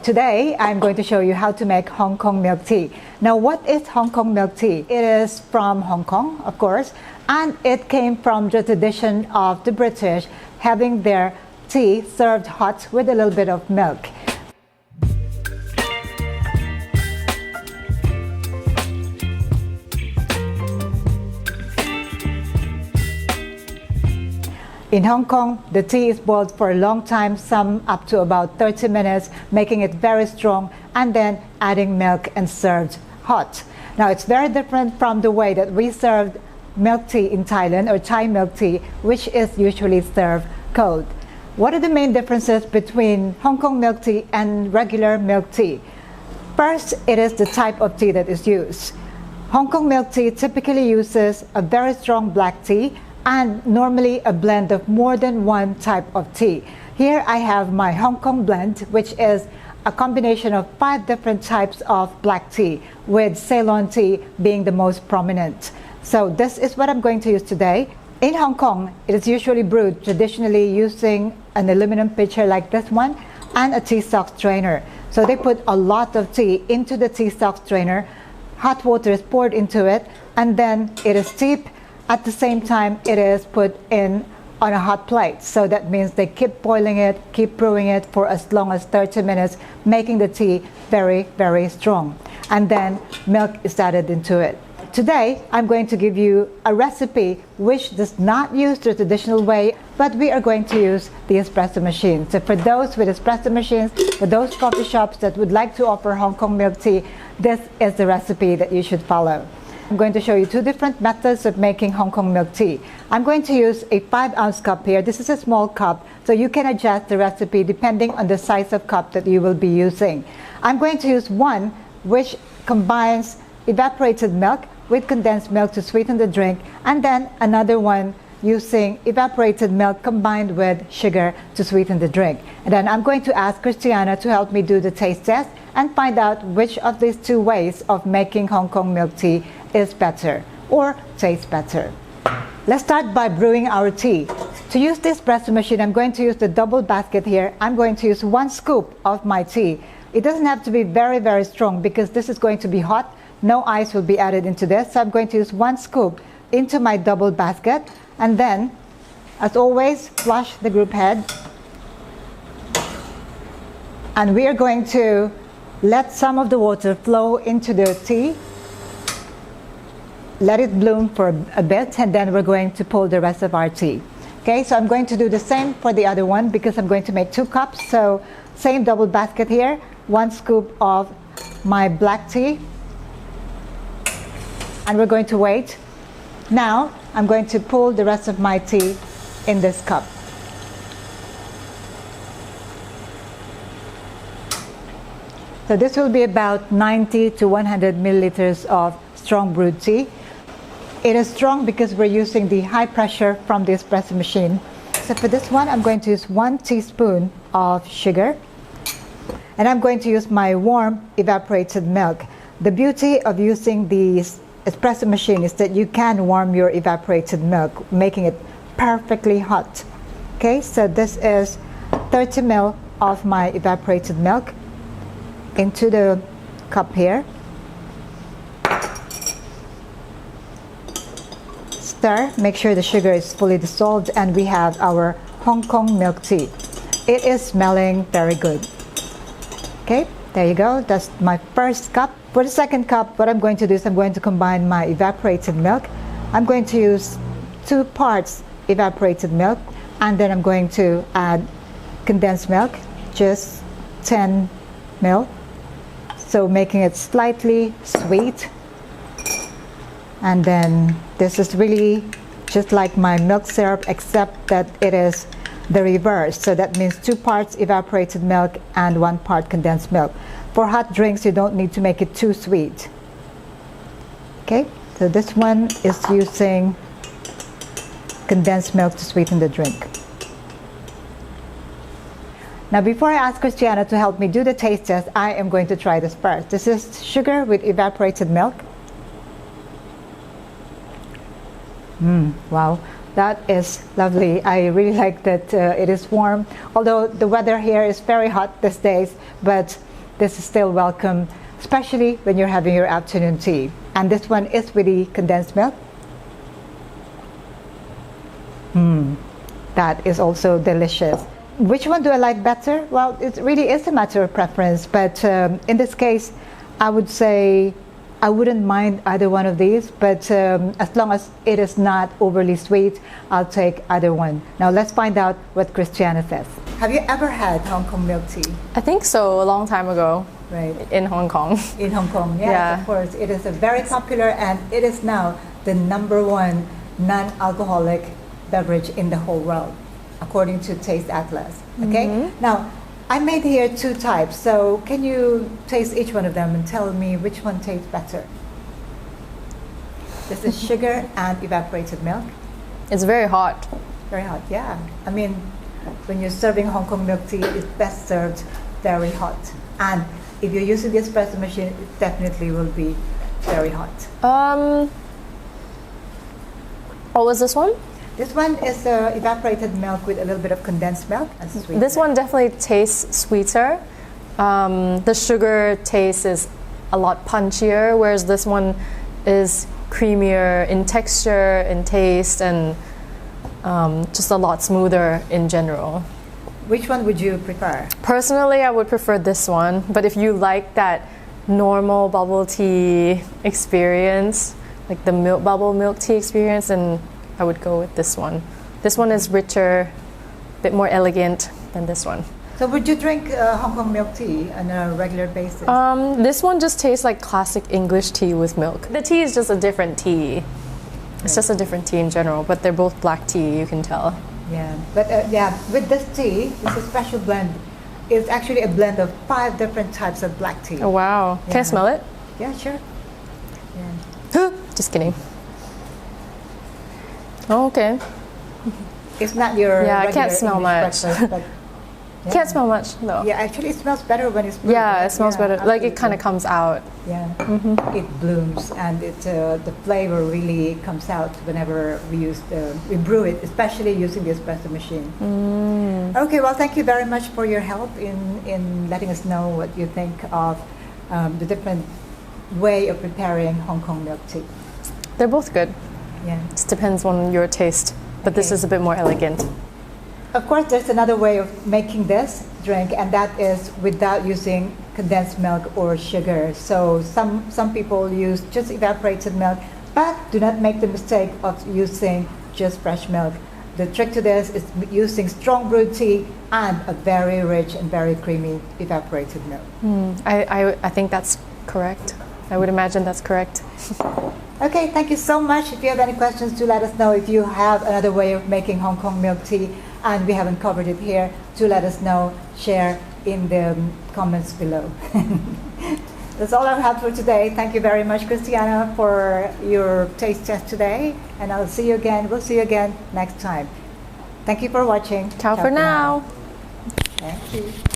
Today, I'm going to show you how to make Hong Kong milk tea. Now, what is Hong Kong milk tea? It is from Hong Kong, of course, and it came from the tradition of the British having their tea served hot with a little bit of milk. In Hong Kong, the tea is boiled for a long time, some up to about 30 minutes, making it very strong, and then adding milk and served hot. Now, it's very different from the way that we serve milk tea in Thailand, or Thai milk tea, which is usually served cold. What are the main differences between Hong Kong milk tea and regular milk tea? First, it is the type of tea that is used. Hong Kong milk tea typically uses a very strong black tea and normally a blend of more than one type of tea. Here I have my Hong Kong blend, which is a combination of 5 different types of black tea, with Ceylon tea being the most prominent. So this is what I'm going to use today. In Hong Kong, it is usually brewed traditionally using an aluminum pitcher like this one and a tea stalk strainer. So they put a lot of tea into the tea stalk strainer, hot water is poured into it, and then it is steeped. At the same time, it is put in on a hot plate. So that means they keep boiling it, keep brewing it for as long as 30 minutes, making the tea very, very strong. And then milk is added into it. Today, I'm going to give you a recipe which does not use the traditional way, but we are going to use the espresso machine. So for those with espresso machines, for those coffee shops that would like to offer Hong Kong milk tea, this is the recipe that you should follow. I'm going to show you 2 different methods of making Hong Kong milk tea. I'm going to use a 5-ounce cup here. This is a small cup, so you can adjust the recipe depending on the size of cup that you will be using. I'm going to use one which combines evaporated milk with condensed milk to sweeten the drink, and then another one using evaporated milk combined with sugar to sweeten the drink. And then I'm going to ask Christiana to help me do the taste test and find out which of these 2 ways of making Hong Kong milk tea is better or tastes better. Let's start by brewing our tea. To use this espresso machine, I'm going to use the double basket here. I'm going to use 1 scoop of my tea. It doesn't have to be very, very strong because this is going to be hot. No ice will be added into this. So I'm going to use 1 scoop into my double basket. And then, as always, flush the group head. And we are going to let some of the water flow into the tea. Let it bloom for a bit, and then we're going to pull the rest of our tea. Okay, so I'm going to do the same for the other one because I'm going to make 2 cups. So same double basket here, 1 scoop of my black tea. And we're going to wait. Now, I'm going to pull the rest of my tea in this cup. So this will be about 90 to 100 milliliters of strong brewed tea. It is strong because we're using the high pressure from the espresso machine. So for this one, I'm going to use 1 teaspoon of sugar. And I'm going to use my warm evaporated milk. The beauty of using the espresso machine is that you can warm your evaporated milk, making it perfectly hot. Okay, so this is 30 ml of my evaporated milk into the cup here. Stir, make sure the sugar is fully dissolved, and we have our Hong Kong milk tea. It is smelling very good. Okay, there you go. That's my first cup. For the second cup, what I'm going to do is I'm going to combine my evaporated milk. I'm going to use 2 parts evaporated milk, and then I'm going to add condensed milk, just 10 ml. So making it slightly sweet. And then this is really just like my milk syrup, except that it is the reverse. So that means 2 parts evaporated milk and 1 part condensed milk. For hot drinks, you don't need to make it too sweet. Okay, so this one is using condensed milk to sweeten the drink. Now, before I ask Christiana to help me do the taste test, I am going to try this first. This is sugar with evaporated milk. Wow, that is lovely. I really like that it is warm. Although the weather here is very hot these days, but this is still welcome, especially when you're having your afternoon tea. And this one is with the condensed milk. That is also delicious. Which one do I like better? Well, it really is a matter of preference, but in this case, I would say I wouldn't mind either one of these, but as long as it is not overly sweet, I'll take either one. Now let's find out what Christiana says. Have you ever had Hong Kong milk tea? I think so, a long time ago. Right. In Hong Kong. In Hong Kong, yes, Yeah. of course. It is a very popular, and it is now the #1 non-alcoholic beverage in the whole world, according to TasteAtlas. Okay. Now, I made here 2 types, so can you taste each one of them and tell me which one tastes better? This is sugar and evaporated milk. It's very hot. Very hot, yeah. I mean, when you're serving Hong Kong milk tea, it's best served very hot. And if you're using the espresso machine, it definitely will be very hot. What was this one? This one is evaporated milk with a little bit of condensed milk and sweet. This one definitely tastes sweeter. The sugar taste is a lot punchier, whereas this one is creamier in texture, in taste, and just a lot smoother in general. Which one would you prefer? Personally, I would prefer this one, but if you like that normal bubble tea experience, like the bubble milk tea experience, then I would go with this one. This one is richer, a bit more elegant than this one. So would you drink Hong Kong milk tea on a regular basis? This one just tastes like classic English tea with milk. The tea is just a different tea. It's just a different tea in general, but they're both black tea, you can tell. Yeah, but yeah, with this tea, it's a special blend. It's actually a blend of 5 different types of black tea. Oh wow. Can I smell it? Yeah, sure. Yeah. Just kidding. Oh, okay. It's not your Yeah, I regular can't smell English much. breakfast, but yeah. Can't smell much though. Yeah, actually it smells better when it's brewed. Yeah, it smells better. Like it absolutely. kind of comes out. Yeah, it blooms, and it the flavor really comes out whenever we brew it, especially using the espresso machine. Okay, well, thank you very much for your help in letting us know what you think of the different way of preparing Hong Kong milk tea. They're both good. Yeah. It just depends on your taste, but this Okay. is a bit more elegant. Of course, there's another way of making this drink, and that is without using condensed milk or sugar. So some people use just evaporated milk, but do not make the mistake of using just fresh milk. The trick to this is using strong brewed tea and a very rich and very creamy evaporated milk. I think that's correct. I would imagine that's correct. Okay, thank you so much. If you have any questions, do let us know. If you have another way of making Hong Kong milk tea and we haven't covered it here, do let us know. Share in the comments below. That's all I have for today. Thank you very much, Christiana, for your taste test today. And I'll see you again. We'll see you again next time. Thank you for watching. Ciao for now. Thank you.